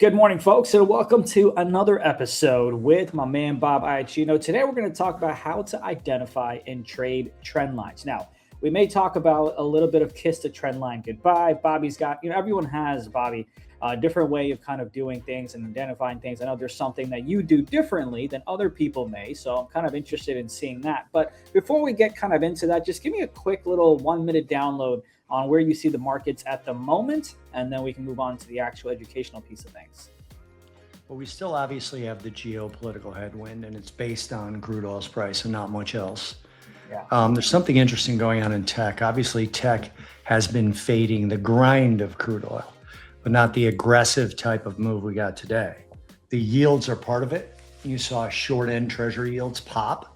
Good morning, folks, and welcome to another episode with my man, Bob Iaccino. Today, we're going to talk about how to identify and trade trend lines. Now, we may talk about a little bit of kiss the trend line goodbye. Bobby's got, everyone has, Bobby, a different way of kind of doing things and identifying things. I know there's something that you do differently than other people may, so I'm kind of interested in seeing that. But before we get kind of into that, just give me a quick little 1-minute download on where you see the markets at the moment, and then we can move on to the actual educational piece of things. Well, we still obviously have the geopolitical headwind, and it's based on crude oil's price and not much else. Yeah. There's something interesting going on in tech. Obviously, tech has been fading the grind of crude oil, but not the aggressive type of move we got today. The yields are part of it. You saw short end treasury yields pop.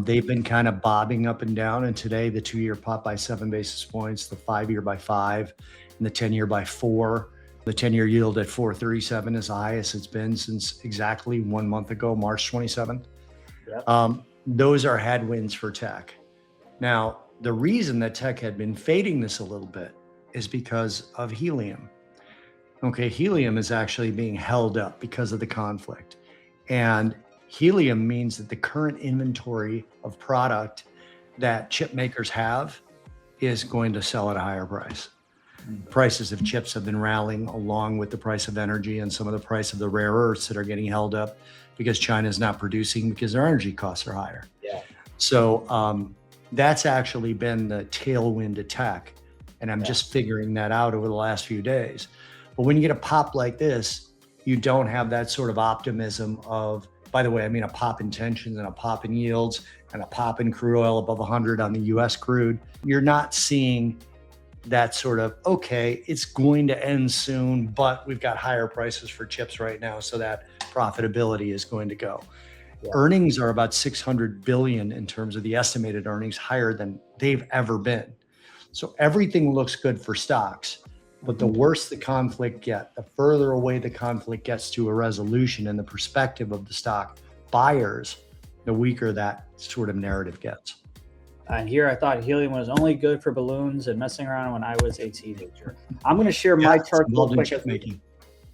They've been kind of bobbing up and down, and today the 2-year popped by 7 basis points, the 5-year by 5, and the 10-year by 4. The 10-year yield at 4.37 is the highest it's been since exactly 1 month ago, March 27th. Yep. Those are headwinds for tech. Now, the reason that tech had been fading this a little bit is because of helium. Okay, helium is actually being held up because of the conflict. And helium means that the current inventory of product that chip makers have is going to sell at a higher price. Prices of chips have been rallying along with the price of energy and some of the price of the rare earths that are getting held up because China is not producing because their energy costs are higher. Yeah. So that's actually been the tailwind to tech. And I'm just figuring that out over the last few days. But when you get a pop like this, you don't have that sort of optimism of, by the way, I mean a pop in tensions and a pop in yields and a pop in crude oil above 100 on the US crude. You're not seeing that sort of, okay, it's going to end soon, but we've got higher prices for chips right now, so that profitability is going to go. Yeah. Earnings are about 600 billion in terms of the estimated earnings, higher than they've ever been. So everything looks good for stocks, but the worse the conflict gets, the further away the conflict gets to a resolution and the perspective of the stock buyers, the weaker that sort of narrative gets. And here I thought helium was only good for balloons and messing around when I was a teenager. I'm going to share my chart real quick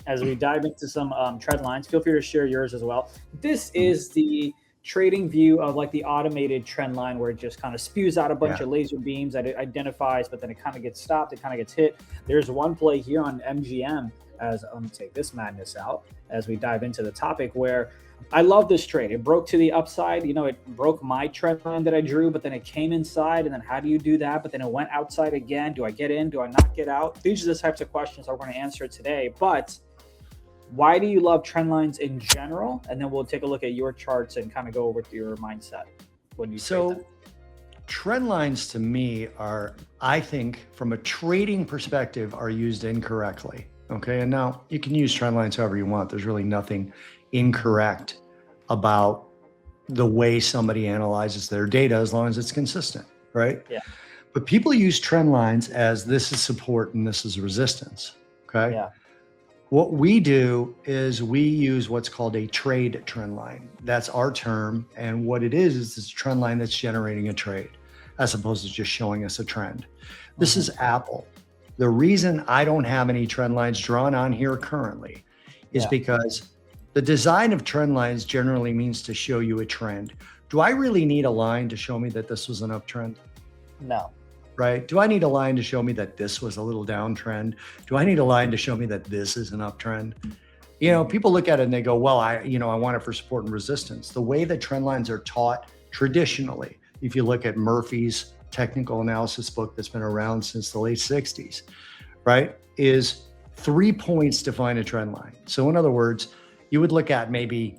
as we dive into some trend lines. Feel free to share yours as well. This is the trading view of like the automated trend line where it just kind of spews out a bunch of laser beams that it identifies, but then it kind of gets stopped. It kind of gets hit. There's one play here on MGM as I'm going to take this madness out as we dive into the topic where I love this trade. It broke to the upside. It broke my trend line that I drew, but then it came inside. And then how do you do that? But then it went outside again. Do I get in? Do I not get out? These are the types of questions I'm going to answer today. But why do you love trend lines in general? And then we'll take a look at your charts and kind of go over to your mindset when you trade them. Trend lines to me are, I think, from a trading perspective, are used incorrectly. Okay. And now you can use trend lines however you want. There's really nothing incorrect about the way somebody analyzes their data as long as it's consistent, right? Yeah. But people use trend lines as this is support and this is resistance, okay? Yeah. What we do is we use what's called a trade trend line. That's our term, and what it is it's a trend line that's generating a trade as opposed to just showing us a trend. This is Apple. The reason I don't have any trend lines drawn on here currently is because the design of trend lines generally means to show you a trend. Do I really need a line to show me that this was an uptrend? No. Right? Do I need a line to show me that this was a little downtrend? Do I need a line to show me that this is an uptrend? People look at it and they go, well, I want it for support and resistance. The way that trend lines are taught traditionally, if you look at Murphy's technical analysis book that's been around since the late 60s, right, is 3 points define a trend line. So in other words, you would look at maybe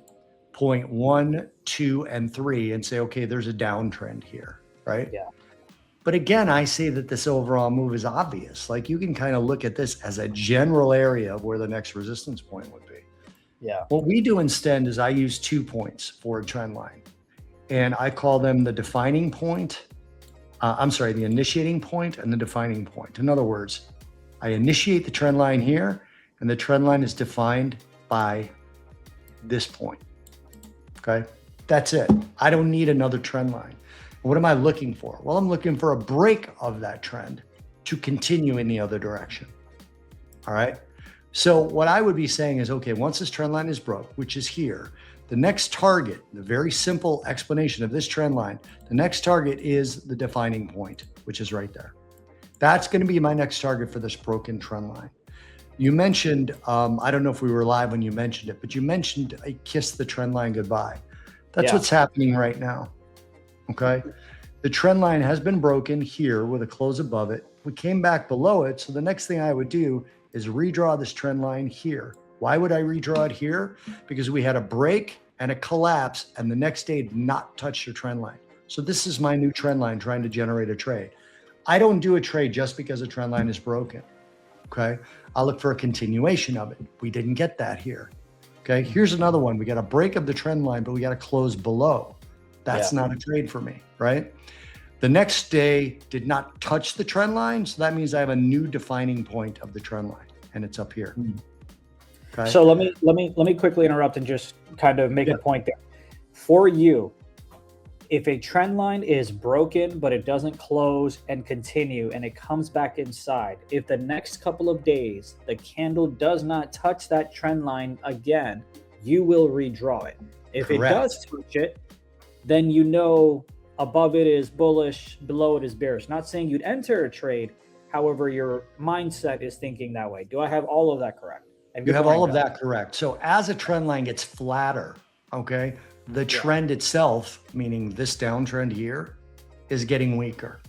point 1, 2, and 3 and say, okay, there's a downtrend here, right? Yeah. But again, I say that this overall move is obvious. Like you can kind of look at this as a general area of where the next resistance point would be. Yeah. What we do instead is I use 2 points for a trend line. And I call them the defining point. The initiating point and the defining point. In other words, I initiate the trend line here and the trend line is defined by this point, okay? That's it. I don't need another trend line. What am I looking for? Well, I'm looking for a break of that trend to continue in the other direction, all right? So what I would be saying is, okay, once this trend line is broke, which is here, the next target, the very simple explanation of this trend line, the next target is the defining point, which is right there. That's going to be my next target for this broken trend line. You mentioned, I don't know if we were live when you mentioned it, but you mentioned I kissed the trend line goodbye. That's what's happening right now. Okay. The trend line has been broken here with a close above it. We came back below it. So the next thing I would do is redraw this trend line here. Why would I redraw it here? Because we had a break and a collapse, and the next day did not touch the trend line. So this is my new trend line trying to generate a trade. I don't do a trade just because a trend line is broken. Okay. I'll look for a continuation of it. We didn't get that here. Okay. Here's another one. We got a break of the trend line, but we got to close below. That's not a trade for me, right? The next day did not touch the trend line. So that means I have a new defining point of the trend line, and it's up here. Okay. So let me quickly interrupt and just kind of make a point there. For you, if a trend line is broken, but it doesn't close and continue and it comes back inside, if the next couple of days, the candle does not touch that trend line again, you will redraw it. If it does touch it, then you know above it is bullish, below it is bearish. Not saying you'd enter a trade. However, your mindset is thinking that way. Do I have all of that correct? You have all of that correct. So as a trend line gets flatter, okay, the trend itself, meaning this downtrend here, is getting weaker.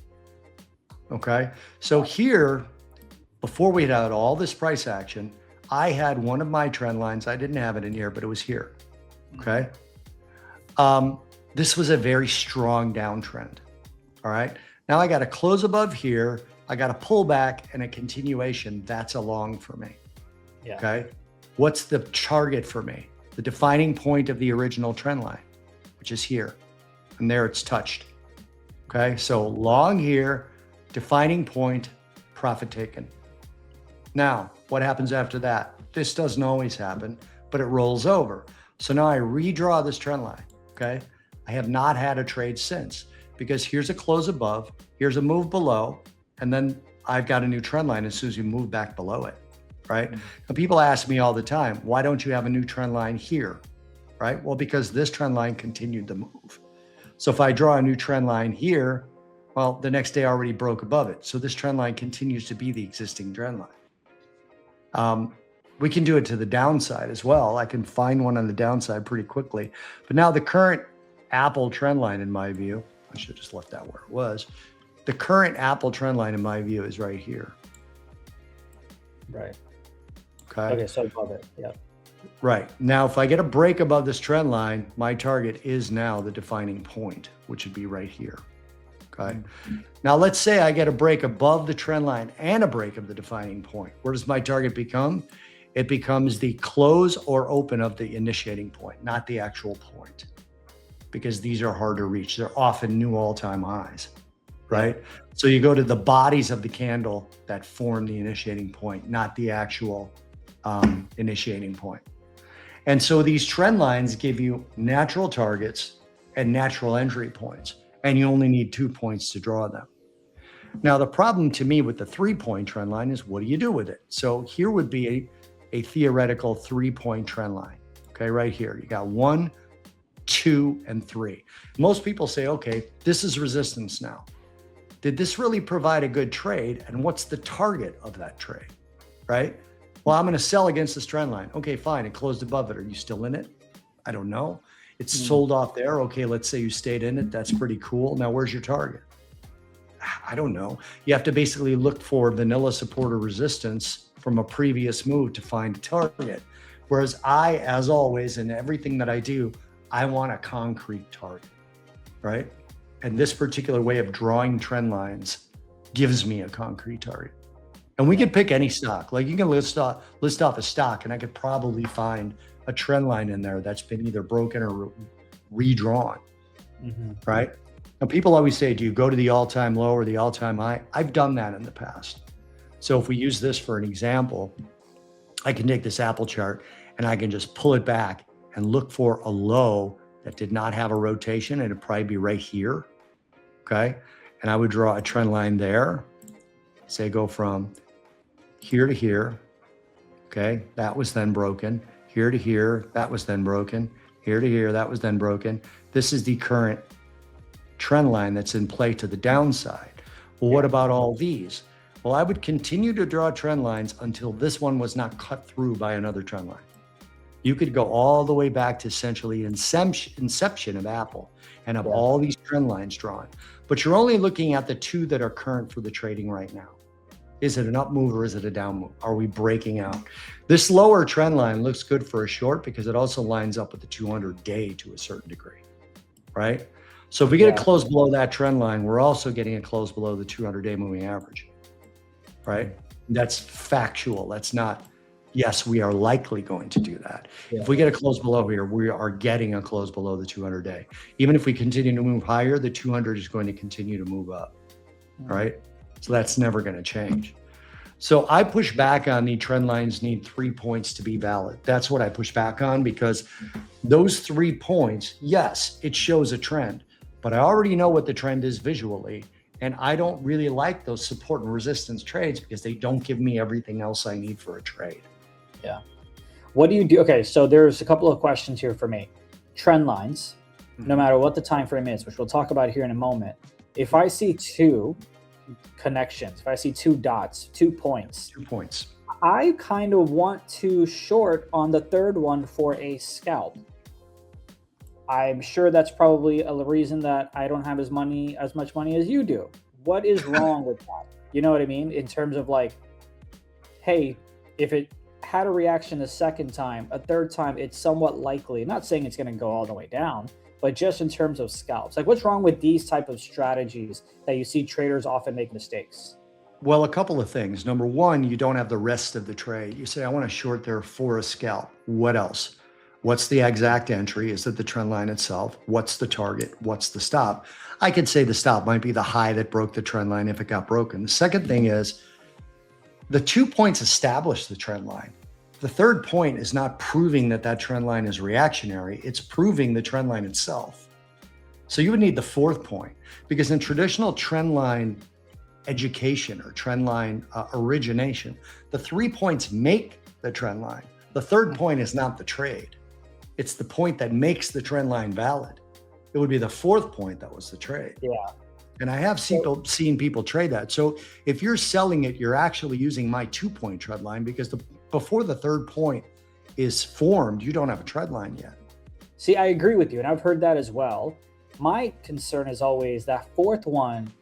Okay. So here, before we had all this price action, I had one of my trend lines. I didn't have it in here, but it was here. Okay. This was a very strong downtrend. All right. Now I got to close above here. I got to pull back and a continuation. That's a long for me. Okay. What's the target for me? The defining point of the original trend line, which is here. And there it's touched. Okay. So long here, defining point, profit taken. Now, what happens after that? This doesn't always happen, but it rolls over. So now I redraw this trend line. Okay. I have not had a trade since, because here's a close above, here's a move below, and then I've got a new trend line as soon as you move back below it, right? And people ask me all the time, why don't you have a new trend line here, right? Well, because this trend line continued to move. So if I draw a new trend line here, well, the next day I already broke above it. So this trend line continues to be the existing trend line. We can do it to the downside as well. I can find one on the downside pretty quickly. But now the current Apple trend line, in my view, I should have just left that where it was. The current Apple trend line, in my view, is right here. Right. Okay. Okay, so above it. Yeah. Right. Now, if I get a break above this trend line, my target is now the defining point, which would be right here. Okay. Now, let's say I get a break above the trend line and a break of the defining point. Where does my target become? It becomes the close or open of the initiating point, not the actual point, because these are hard to reach. They're often new all-time highs, right? So you go to the bodies of the candle that form the initiating point, not the actual initiating point. And so these trend lines give you natural targets and natural entry points, and you only need 2 points to draw them. Now, the problem to me with the 3-point trend line is, what do you do with it? So here would be a theoretical 3-point trend line. Okay, right here, you got 1, 2, and 3. Most people say, okay, this is resistance now. Did this really provide a good trade? And what's the target of that trade, right? Well, I'm going to sell against this trend line. Okay, fine. It closed above it. Are you still in it? I don't know. It's sold off there. Okay, let's say you stayed in it. That's pretty cool. Now, where's your target? I don't know. You have to basically look for vanilla support or resistance from a previous move to find a target. Whereas I, as always, in everything that I do, I want a concrete target, right? And this particular way of drawing trend lines gives me a concrete target. And we could pick any stock. Like, you can list off a stock, and I could probably find a trend line in there that's been either broken or redrawn, right? Now, people always say, do you go to the all-time low or the all-time high? I've done that in the past. So if we use this for an example, I can take this Apple chart and I can just pull it back and look for a low that did not have a rotation, and it'd probably be right here, okay? And I would draw a trend line there, say go from here to here, Okay, that was then broken. Here to here, that was then broken. Here to here, that was then broken. This is the current trend line that's in play to the downside. Well, what about all these? Well, I would continue to draw trend lines until this one was not cut through by another trend line. You could go all the way back to essentially inception of Apple and have all these trend lines drawn, but you're only looking at the two that are current for the trading right now. Is it an up move or is it a down move? Are we breaking out? This lower trend line looks good for a short because it also lines up with the 200-day to a certain degree, right? So if we get a close below that trend line, we're also getting a close below the 200-day moving average, right? That's factual. That's not, yes, we are likely going to do that. If we get a close below here, we are getting a close below the 200-day. Even if we continue to move higher, the 200 is going to continue to move up, right? So that's never going to change. So I push back on the trend lines need 3 points to be valid. That's what I push back on, because those 3 points, yes, it shows a trend, but I already know what the trend is visually. And I don't really like those support and resistance trades because they don't give me everything else I need for a trade. Yeah. What do you do? Okay, so there's a couple of questions here for me. Trend lines, no matter what the time frame is, which we'll talk about here in a moment. If I see two connections, if I see two dots, 2 points, I kind of want to short on the third one for a scalp. I'm sure that's probably a reason that I don't have as much money as you do. What is wrong with that? You know what I mean? In terms of like, hey, if it had a reaction the second time, a third time, it's somewhat likely. I'm not saying it's going to go all the way down, but just in terms of scalps, like what's wrong with these type of strategies that you see traders often make mistakes? Well, a couple of things. Number one, you don't have the rest of the trade. You say, I want to short there for a scalp. What else? What's the exact entry? Is it the trend line itself? What's the target? What's the stop? I could say the stop might be the high that broke the trend line if it got broken. The second thing is the 2 points establish the trend line. The third point is not proving that that trend line is reactionary. It's proving the trend line itself. So you would need the fourth point, because in traditional trend line education or trend line origination, the 3 points make the trend line. The third point is not the trade. It's the point that makes the trend line valid. It would be the fourth point that was the trade. Yeah. And I have seen people trade that. So if you're selling it, you're actually using my 2 point trend line, because before the third point is formed, you don't have a trend line yet. See, I agree with you, and I've heard that as well. My concern is always that fourth one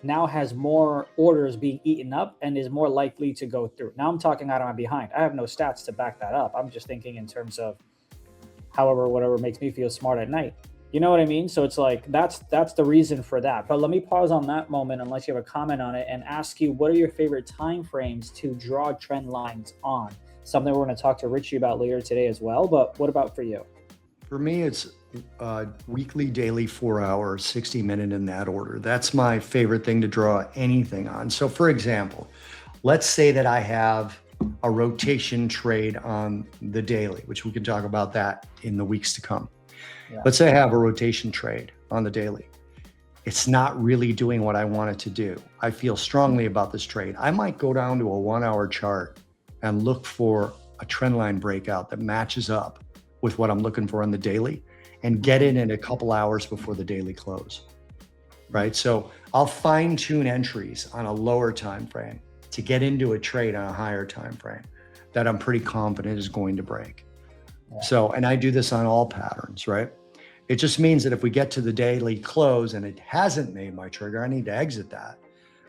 now has more orders being eaten up and is more likely to go through. Now I'm talking out on my behind. I have no stats to back that up. I'm just thinking in terms of whatever makes me feel smart at night. You know what I mean? So it's like, that's the reason for that. But let me pause on that moment, unless you have a comment on it, and ask you, what are your favorite time frames to draw trend lines on? Something we're going to talk to Richie about later today as well. But what about for you? For me, it's weekly, daily, 4 hour, 60 minute in that order. That's my favorite thing to draw anything on. So for example, let's say that I have a rotation trade on the daily, which we can talk about that in the weeks to come. Yeah. Let's say I have a rotation trade on the daily. It's not really doing what I want it to do. I feel strongly about this trade. I might go down to a 1 hour chart and look for a trend line breakout that matches up with what I'm looking for on the daily, and get in a couple hours before the daily close, right? So I'll fine tune entries on a lower time frame to get into a trade on a higher time frame that I'm pretty confident is going to break. Yeah. So, and I do this on all patterns, right? It just means that if we get to the daily close and it hasn't made my trigger, I need to exit that.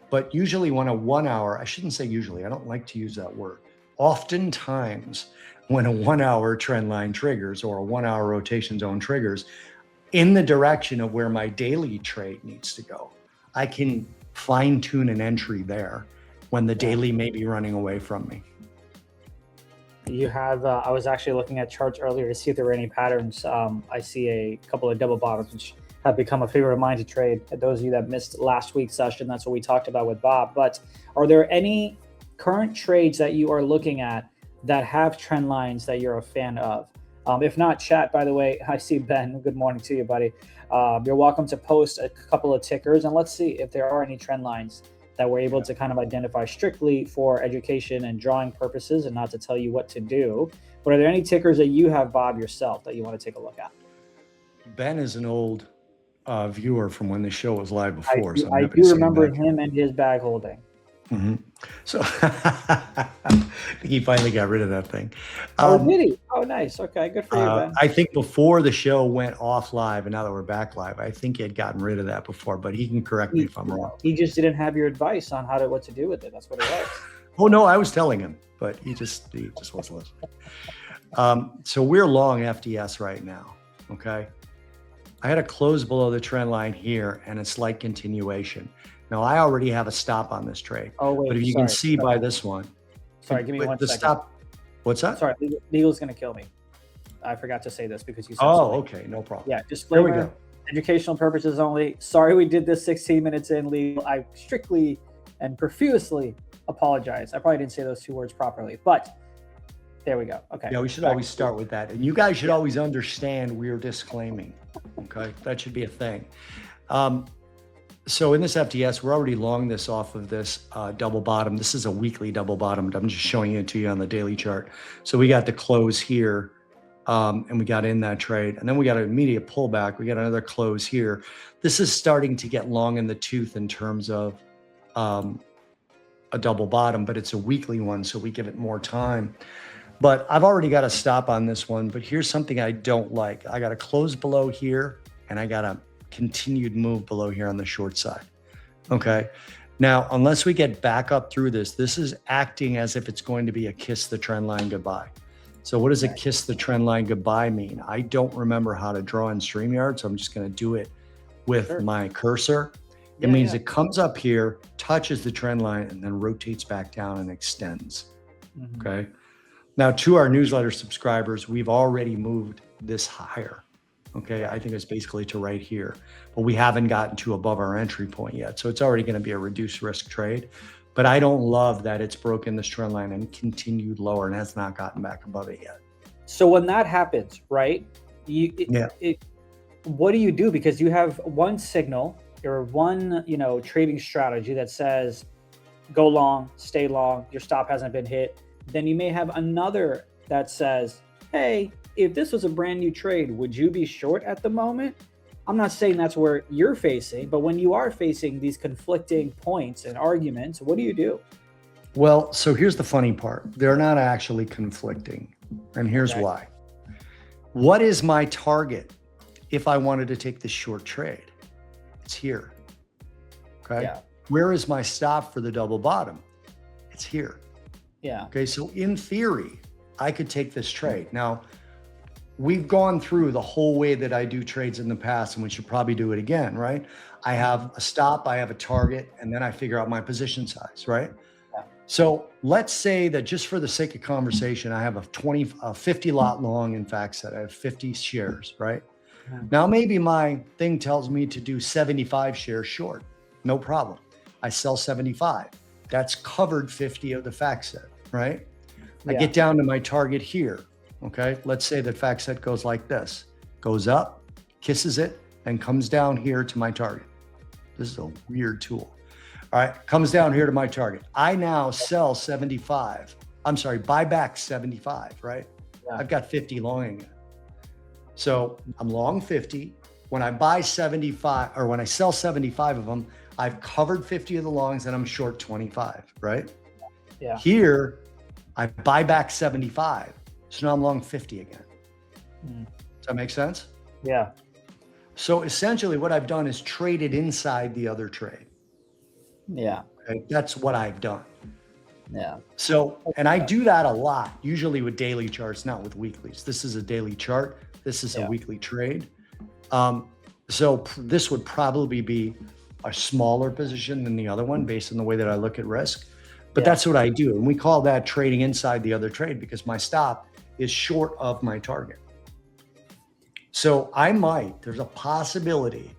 But usually when a 1 hour, I shouldn't say usually, I don't like to use that word. Oftentimes when a 1 hour trend line triggers or a 1 hour rotation zone triggers in the direction of where my daily trade needs to go, I can fine tune an entry there when the daily may be running away from me. You have, I was actually looking at charts earlier to see if there were any patterns. I see a couple of double bottoms, which have become a favorite of mine to trade. And those of you that missed last week's session, that's what we talked about with Bob. But are there any current trades that you are looking at that have trend lines that you're a fan of? If not, chat, by the way, I see Ben. Good morning to you, buddy. You're welcome to post a couple of tickers, and let's see if there are any trend lines that we're able to kind of identify strictly for education and drawing purposes and not to tell you what to do. But are there any tickers that you have, Bob, yourself that you want to take a look at? Ben is an old viewer from when the show was live before. I do remember him and his bag holding. Mm-hmm. So he finally got rid of that thing. Oh, did he? Oh, nice. Okay, good for you, Ben. I think before the show went off live, and now that we're back live, I think he had gotten rid of that before, but he can correct me if I'm wrong. He just didn't have your advice on what to do with it. That's what it was. Oh, no, I was telling him, but he just wasn't listening. So we're long FDS right now, okay? I had a close below the trend line here, and a slight continuation. Now, I already have a stop on this trade. Oh, wait. But if you can see by this one. Sorry, give me 1 second. Stop. What's that? Sorry, legal's going to kill me. I forgot to say this because you said something. Okay, no problem. Yeah, disclaimer. There we go. Educational purposes only. Sorry we did this 16 minutes in, legal. I strictly and profusely apologize. I probably didn't say those 2 words properly, but there we go. Okay. Yeah, we should always start with that. And you guys should always understand we're disclaiming. Okay, that should be a thing. So in this FTS, we're already long this off of this double bottom. This is a weekly double bottom. I'm just showing it to you on the daily chart. So we got the close here, and we got in that trade. And then we got an immediate pullback. We got another close here. This is starting to get long in the tooth in terms of a double bottom, but it's a weekly one, so we give it more time. But I've already got a stop on this one, but here's something I don't like. I got a close below here, and I got a continued move below here on the short side. Okay. Now, unless we get back up through this, this is acting as if it's going to be a kiss the trend line goodbye. So what does a kiss the trend line goodbye mean? I don't remember how to draw in StreamYard, so I'm just going to do it with my cursor. It means it comes up here, touches the trend line, and then rotates back down and extends. Okay. Now, to our newsletter subscribers, we've already moved this higher. Okay, I think it's basically to right here, but we haven't gotten to above our entry point yet. So it's already going to be a reduced risk trade, but I don't love that it's broken this trend line and continued lower and has not gotten back above it yet. So when that happens, right, what do you do? Because you have one signal or one, trading strategy that says, go long, stay long, your stop hasn't been hit. Then you may have another that says, hey, if this was a brand new trade, would you be short at the moment? I'm not saying that's where you're facing, but when you are facing these conflicting points and arguments, what do you do? Well, so here's the funny part. They're not actually conflicting. And here's why. What is my target if I wanted to take this short trade? It's here. Okay. Yeah. Where is my stop for the double bottom? It's here. Yeah. Okay. So in theory, I could take this trade. Now, we've gone through the whole way that I do trades in the past, and we should probably do it again, right? I have a stop, I have a target, and then I figure out my position size, right? Yeah. So let's say that just for the sake of conversation, I have a 50 lot long in FactSet. I have 50 shares, right? Yeah. Now, maybe my thing tells me to do 75 shares short. No problem. I sell 75. That's covered 50 of the FactSet, right? I get down to my target here. Okay, let's say that FactSet goes like this, goes up, kisses it, and comes down here to my target. This is a weird tool. All right, comes down here to my target. I now sell 75. I'm sorry, buy back 75, right? Yeah. I've got 50 longing it. So I'm long 50. When I buy 75, or when I sell 75 of them, I've covered 50 of the longs and I'm short 25, right? Yeah. Here, I buy back 75. So now I'm long 50 again. Does that make sense? Yeah. So essentially what I've done is traded inside the other trade. Yeah. Okay? That's what I've done. Yeah. So, and I do that a lot, usually with daily charts, not with weeklies. This is a daily chart. This is a weekly trade. So this would probably be a smaller position than the other one based on the way that I look at risk. But that's what I do. And we call that trading inside the other trade because my stop is short of my target. So there's a possibility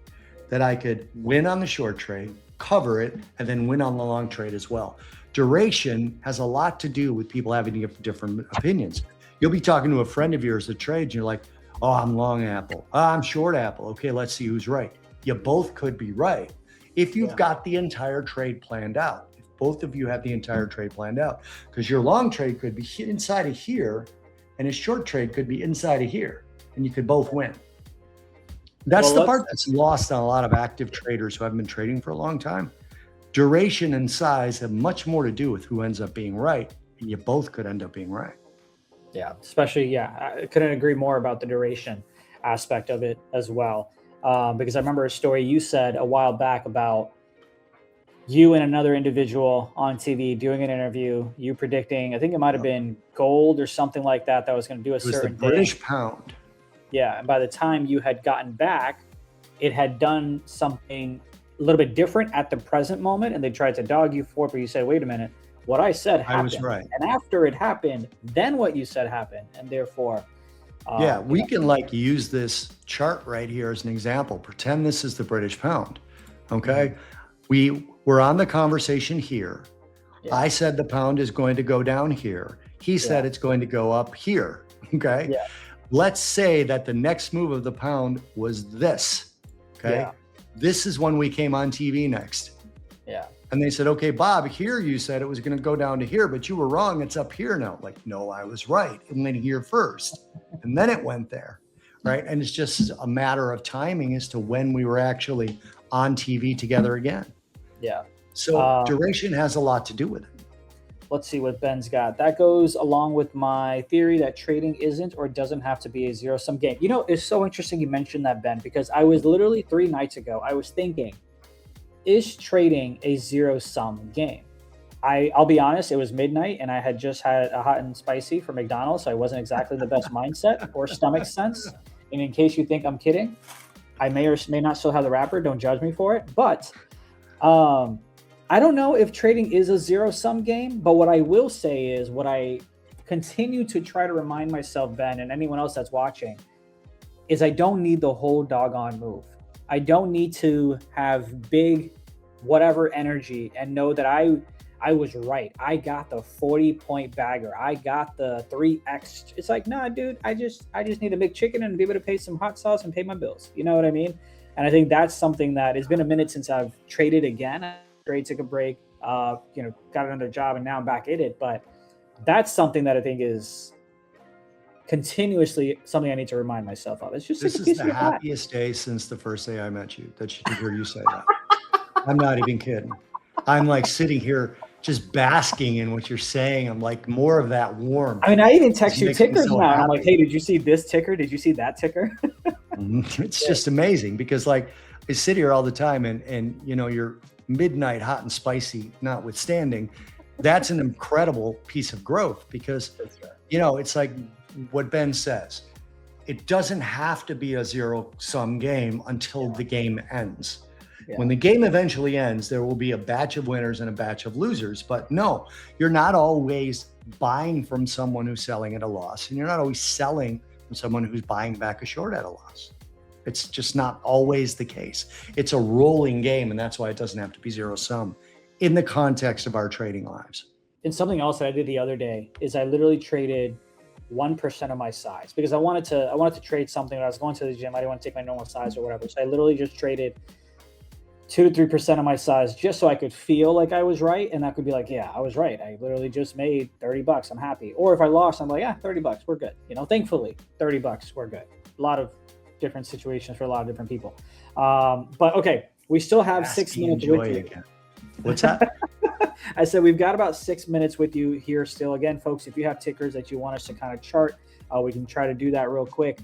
that I could win on the short trade, cover it, and then win on the long trade as well. Duration has a lot to do with people having different opinions. You'll be talking to a friend of yours that trades, and you're like, oh, I'm long Apple. Oh, I'm short Apple. Okay, let's see who's right. You both could be right. if you've got the entire trade planned out. If both of you have the entire trade planned out, because your long trade could be inside of here and his short trade could be inside of here, and you could both win. That's the part that's lost on a lot of active traders who haven't been trading for a long time. Duration and size have much more to do with who ends up being right, and you both could end up being right. Yeah, especially, I couldn't agree more about the duration aspect of it as well. Because I remember a story you said a while back about you and another individual on TV doing an interview, you predicting, I think it might have been gold or something like that, that was going to do a certain thing. It was the British pound. Yeah, and by the time you had gotten back, it had done something a little bit different at the present moment, and they tried to dog you for it, but you said, wait a minute, what I said happened. I was right. And after it happened, then what you said happened, and therefore... we can like use this chart right here as an example. Pretend this is the British pound, okay? We're on the conversation here. Yeah. I said the pound is going to go down here. He said it's going to go up here, okay? Yeah. Let's say that the next move of the pound was this, okay? Yeah. This is when we came on TV next. Yeah. And they said, okay, Bob, here you said it was going to go down to here, but you were wrong. It's up here now. Like, no, I was right. It went here first, and then it went there, right? And it's just a matter of timing as to when we were actually on TV together again. Yeah. So duration has a lot to do with it. Let's see what Ben's got. That goes along with my theory that trading isn't or doesn't have to be a zero-sum game. You know, it's so interesting you mentioned that, Ben, because I was literally 3 nights ago, I was thinking, is trading a zero-sum game? I'll be honest, it was midnight and I had just had a hot and spicy from McDonald's, so I wasn't exactly the best mindset or stomach sense. And in case you think I'm kidding, I may or may not still have the wrapper. Don't judge me for it. But I don't know if trading is a zero-sum game, but what I will say is what I continue to try to remind myself, Ben, and anyone else that's watching, is I don't need the whole doggone move. I don't need to have big whatever energy and know that I was right. I got the 40-point bagger. I got the 3x. It's like, nah, dude, I just need a big chicken and be able to pay some hot sauce and pay my bills. You know what I mean? And I think that's something that it's been a minute since I've traded again. Trade, took a break, got another job, and now I'm back in it. But that's something that I think is continuously something I need to remind myself of. It's just this is the happiest day since the first day I met you that you hear you say that. I'm not even kidding. I'm like sitting here just basking in what you're saying. I'm like more of that warmth. I mean, I even text you tickers now. I'm like, hey, did you see this ticker? Did you see that ticker? It's just amazing because like I sit here all the time and you're midnight hot and spicy notwithstanding, that's an incredible piece of growth because, it's like what Ben says, it doesn't have to be a zero-sum game until the game ends. Yeah. When the game eventually ends, there will be a batch of winners and a batch of losers, but no, you're not always buying from someone who's selling at a loss, and you're not always selling from someone who's buying back a short at a loss. It's just not always the case. It's a rolling game, and that's why it doesn't have to be zero-sum in the context of our trading lives. And something else that I did the other day is I literally traded 1% of my size because I wanted to trade something. When I was going to the gym, I didn't want to take my normal size or whatever. So I literally just traded 2 to 3% of my size just so I could feel like I was right. And that could be like, yeah, I was right. I literally just made $30. I'm happy. Or if I lost, I'm like, yeah, $30. We're good. Thankfully, $30. We're good. A lot of different situations for a lot of different people. But okay, we still have 6 minutes with you. Again. What's that? I said we've got about 6 minutes with you here still. Again, folks, if you have tickers that you want us to kind of chart, we can try to do that real quick.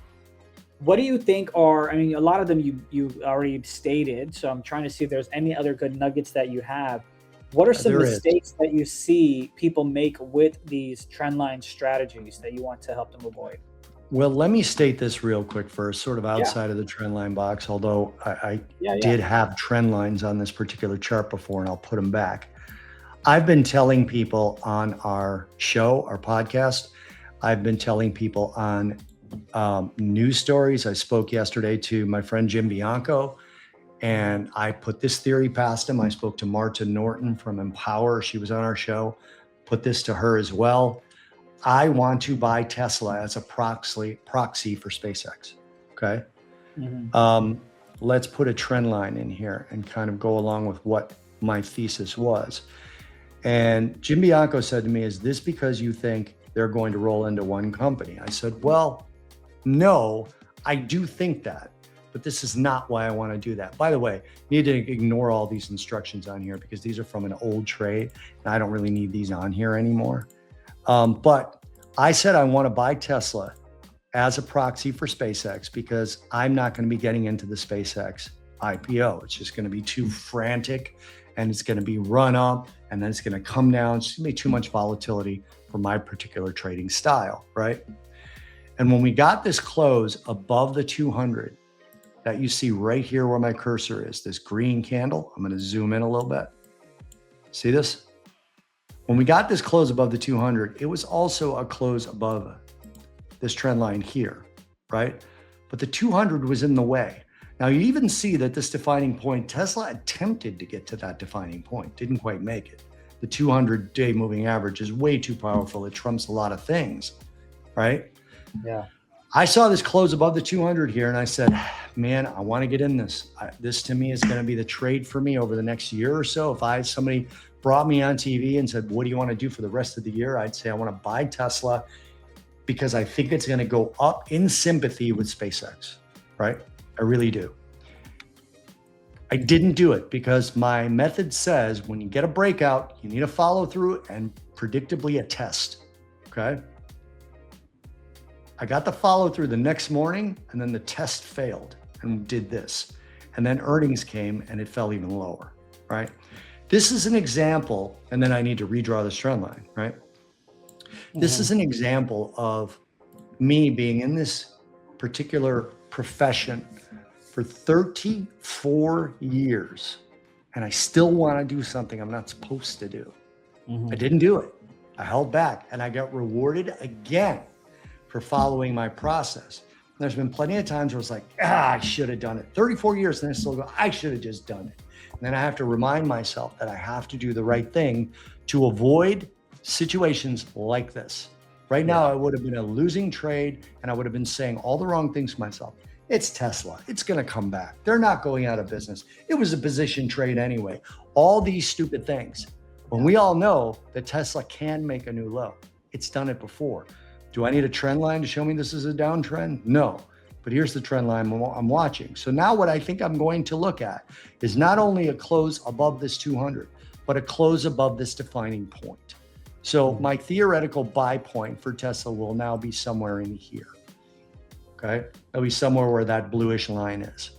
What do you think are, a lot of them you already stated, so I'm trying to see if there's any other good nuggets that you have. What are some mistakes that you see people make with these trendline strategies that you want to help them avoid? Well, let me state this real quick first, sort of outside of the trend line box, although I did have trend lines on this particular chart before, and I'll put them back. I've been telling people on our show, our podcast, I've been telling people on news stories. I spoke yesterday to my friend Jim Bianco, and I put this theory past him. I spoke to Marta Norton from Empower. She was on our show, put this to her as well. I want to buy Tesla as a proxy for SpaceX. Okay. Mm-hmm. let's put a trend line in here and kind of go along with what my thesis was. And Jim Bianco said to me, is this because you think they're going to roll into one company? I said, well, no, I do think that, but this is not why I want to do that. By the way, you need to ignore all these instructions on here because these are from an old trade and I don't really need these on here anymore. But I said I want to buy Tesla as a proxy for SpaceX because I'm not going to be getting into the SpaceX IPO. It's just going to be too frantic and it's going to be run up and then it's going to come down. It's going to be too much volatility for my particular trading style, right? And when we got this close above the 200 that you see right here where my cursor is, this green candle, I'm going to zoom in a little bit. See this? When we got this close above the 200, it was also a close above this trend line here, right? But the 200 was in the way. Now you even see that this defining point, Tesla attempted to get to that defining point, didn't quite make it. The 200-day moving average is way too powerful. It trumps a lot of things, right? Yeah. I saw this close above the 200 here and I said, man, I want to get in this. This to me is going to be the trade for me over the next year or so. If somebody brought me on TV and said, what do you want to do for the rest of the year? I'd say I want to buy Tesla because I think it's going to go up in sympathy with SpaceX, right? I really do. I didn't do it because my method says when you get a breakout, you need to follow through and predictably a test, okay? I got the follow through the next morning and then the test failed and did this. And then earnings came and it fell even lower, right? This is an example, and then I need to redraw this trend line, right? This is an example of me being in this particular profession for 34 years, and I still want to do something I'm not supposed to do. I didn't do it. I held back, and I got rewarded again for following my process. There's been plenty of times where it's like, I should have done it. 34 years, and I still go, I should have just done it. And then I have to remind myself that I have to do the right thing to avoid situations like this. Right now, I would have been a losing trade and I would have been saying all the wrong things to myself. It's Tesla. It's going to come back. They're not going out of business. It was a position trade anyway. All these stupid things. When we all know that Tesla can make a new low. It's done it before. Do I need a trend line to show me this is a downtrend? No. But here's the trend line I'm watching. So now what I think I'm going to look at is not only a close above this 200, but a close above this defining point. So my theoretical buy point for Tesla will now be somewhere in here. Okay, it'll be somewhere where that bluish line is,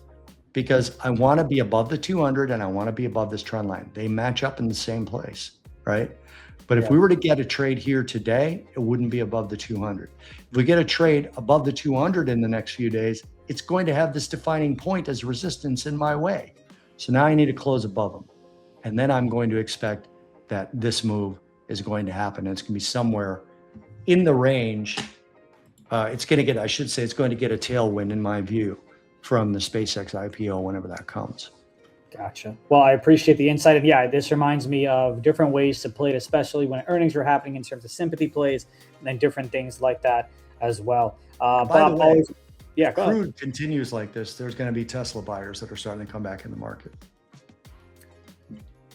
because I want to be above the 200 and I want to be above this trend line. They match up in the same place, right? But if we were to get a trade here today, it wouldn't be above the 200. If we get a trade above the 200 in the next few days, it's going to have this defining point as resistance in my way. So now I need to close above them. And then I'm going to expect that this move is going to happen. And it's going to be somewhere in the range. It's going to get, I should say, it's going to get a tailwind in my view from the SpaceX IPO whenever that comes. Gotcha. Well, I appreciate the insight. And yeah, this reminds me of different ways to play it, especially when earnings were happening in terms of sympathy plays and then different things like that as well. By the way, yeah, crude continues like this, there's going to be Tesla buyers that are starting to come back in the market.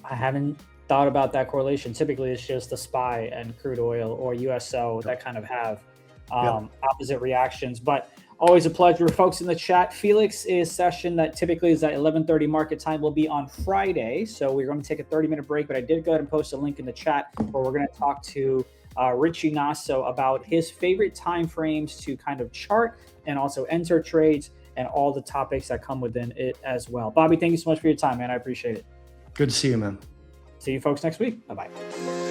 I haven't thought about that correlation. Typically, it's just the SPY and crude oil or USO that kind of have opposite reactions. But always a pleasure. Folks in the chat, Felix's session that typically is at 11:30 market time will be on Friday. So we're going to take a 30-minute break, but I did go ahead and post a link in the chat where we're going to talk to Richie Nasso about his favorite time frames to kind of chart and also enter trades and all the topics that come within it as well. Bobby, thank you so much for your time, man. I appreciate it. Good to see you, man. See you folks next week. Bye-bye.